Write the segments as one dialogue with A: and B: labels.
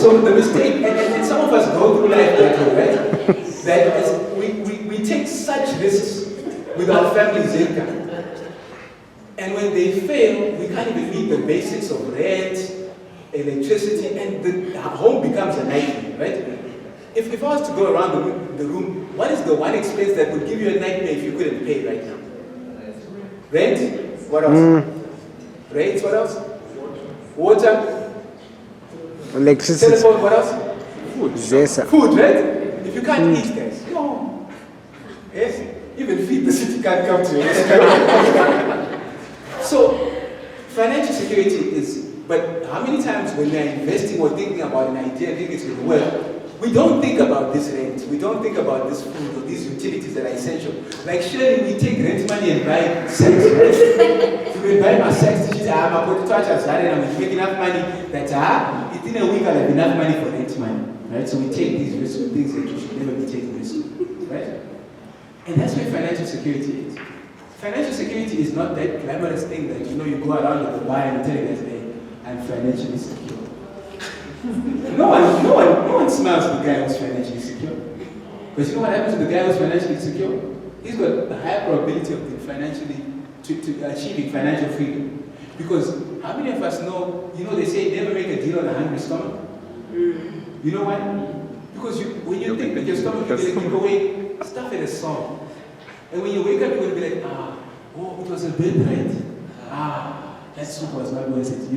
A: So the mistake, and some of us go through life that way, right? That is, we take such risks with our family's income. And when they fail, we can't even meet the basics of rent, electricity, and the home becomes a nightmare, right? If I was to go around the room, what is the one expense that would give you a nightmare if you couldn't pay right now? Rent? What else? Rates? What else? Water?
B: Electricity.
A: Telephone? What else? Food.
B: Yes,
A: Food, right? If you can't eat, guys, no. Yes? Even feed the city can't come to you. So, financial security is, but how many times when we are investing or thinking about an idea, thinking it's going to work, we don't think about this rent, we don't think about this food or these utilities that are essential. Like surely we take rent money and buy sex, right? We buy my sex tissues, I'm going to touch us, and I'm make enough money that in a week I'll have enough money for rent money, right? So we take these risks with things that you should never be taking risks, right? And that's where financial security is. Financial security is not that glamorous thing that you go around with the bar and tell us, hey, I'm financially secure. No one smiles at the guy who's financially secure. Because you know what happens to the guy who's financially secure? He's got a higher probability of to achieving financial freedom. Because how many of us know, they say never make a deal on a hungry stomach? You know why? Because when you think that your stomach is going to give away, stuff it is solved. And when you wake up, you're going to be like, it was a bit right. That soup was not worth it,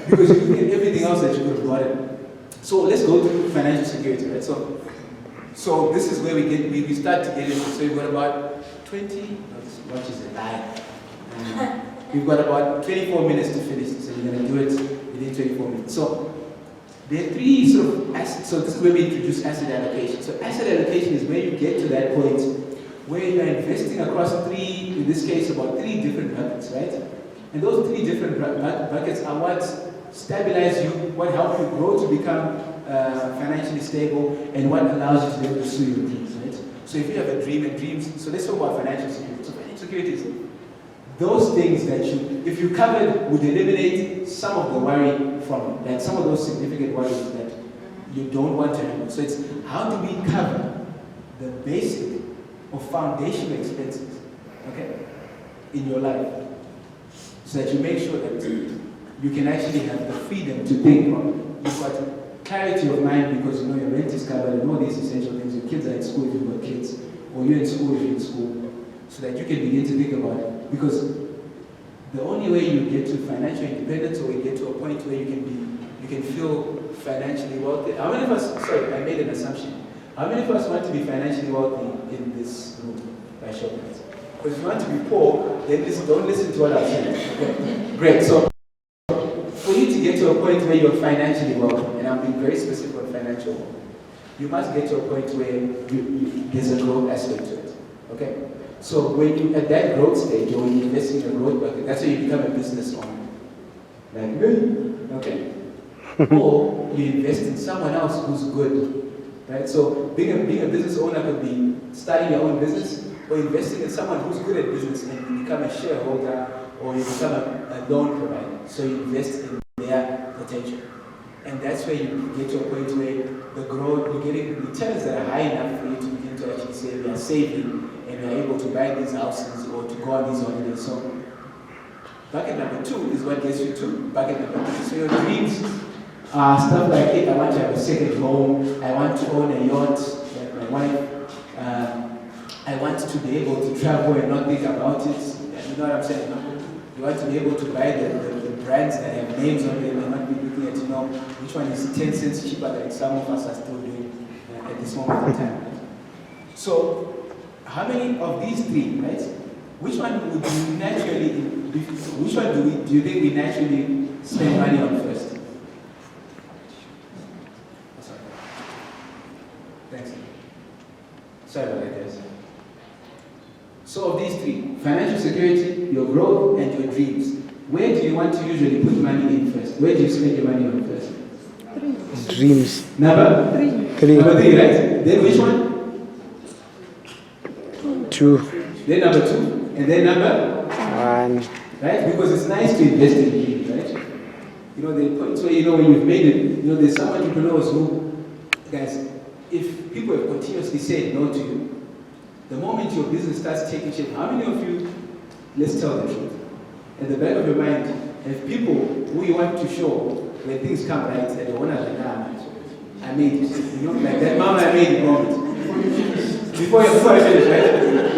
A: Because you get everything else that you could have gotten. So let's go to financial security, right? So this is where we start to get into. So we've got about 20, what is it, we've got about 24 minutes to finish. So we're going to do it within 24 minutes. So there are three sort of assets. So this is where we introduce asset allocation. So asset allocation is where you get to that point where you're investing across three, in this case, about three different buckets, right? And those three different buckets are what stabilize you, what help you grow to become financially stable, and what allows you to be able to pursue your dreams, right? So if you have a dream and dreams, so let's talk about financial security. So financial security is those things that if you covered, would eliminate some of the worry from, like some of those significant worries that you don't want to have. So it's how do we cover the basic or foundational expenses, okay, in your life, so that you make sure that you can actually have the freedom to think you've got clarity of mind because your rent is covered and all these essential things. Your kids are in school if you've got kids, or you're in school if you're in school, so that you can begin to think about it. Because the only way you get to financial independence, or you get to a point where you can feel financially wealthy. How many of us? Sorry, I made an assumption. How many of us want to be financially wealthy in this room by show of hands? Because if you want to be poor, then don't listen to what I'm saying. Okay? Great. So for you to get to a point where you're financially wealthy, and I'm being very specific on financial wealth, you must get to a point where there's a growth aspect to it. Okay? So when you at that growth stage, or when you invest in a growth bucket, that's when you become a business owner. Like me. Okay? Or you invest in someone else who's good. Right? So being a business owner could be starting your own business, or investing in someone who's good at business and you become a shareholder, or you become a loan provider. So you invest in their potential. And that's where you get to a point where the growth, you're getting returns that are high enough for you to begin to actually say we are saving and we are able to buy these houses or to go on these holidays. So bucket number 2 is what gets you to bucket number 3. So your dreams are stuff like, hey, I want to have a second home, I want to own a yacht like my wife, I want to be able to travel and not think about it. You know what I'm saying? You want to be able to buy the brands that have names on them and not be looking at, which one is 10 cents cheaper like some of us are still doing at this moment in time. Right? So, how many of these three, right? Which one would you naturally, which one do you think we naturally spend money on first? Sorry. Thanks. Sorry about that, guys. So of these three, financial security, your growth, and your dreams, where do you want to usually put money in first? Where do you spend your money on first?
B: Dreams.
A: Number 3. Number 3, right? Then which one?
B: 2.
A: Then number 2. And then number?
B: 1.
A: Right? Because it's nice to invest in dreams, right? You know, there are points where, you know, when you've made it, you know, there's some entrepreneurs who, guys, if people have continuously said no to you, the moment your business starts taking shape, how many of you, let's tell the truth, at the back of your mind, have people who you want to show when things come right, and they want to like, I made it. You know, like that mama I made it moment. Before you finish, right?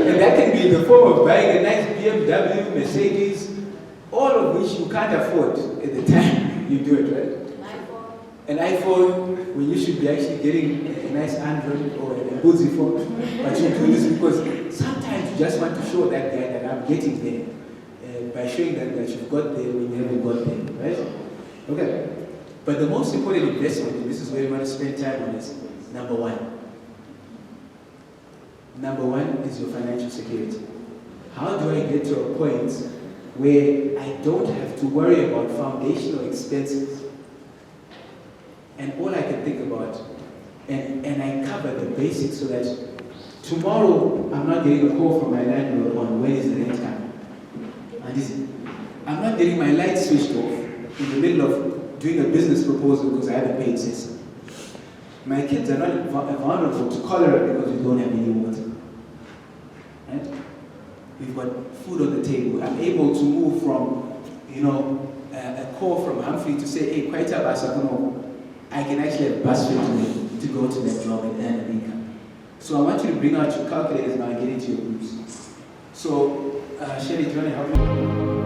A: And that can be in the form of buying a nice BMW, Mercedes, all of which you can't afford at the time you do it, right? An iPhone, when you should be actually getting a nice Android or a boozy phone. But you do this because sometimes you just want to show that guy that I'm getting there. By showing them that you've got there when you haven't got there, right? Okay. But the most important investment, and this is where we want to spend time on, is number one. Number one is your financial security. How do I get to a point where I don't have to worry about foundational expenses? And all I can think about, and I cover the basics so that tomorrow I'm not getting a call from my landlord on when is the rent coming. And I'm not getting my lights switched off in the middle of doing a business proposal because I haven't paid since. My kids are not vulnerable to cholera because we don't have any water. Right? We've got food on the table. I'm able to move from, you know, a call from Humphrey to say, hey, quite a bus, I can actually have bus fare to go to that job and earn an income. So I want you to bring out your calculators now and get into your groups. So, Shelly, do you want to help me?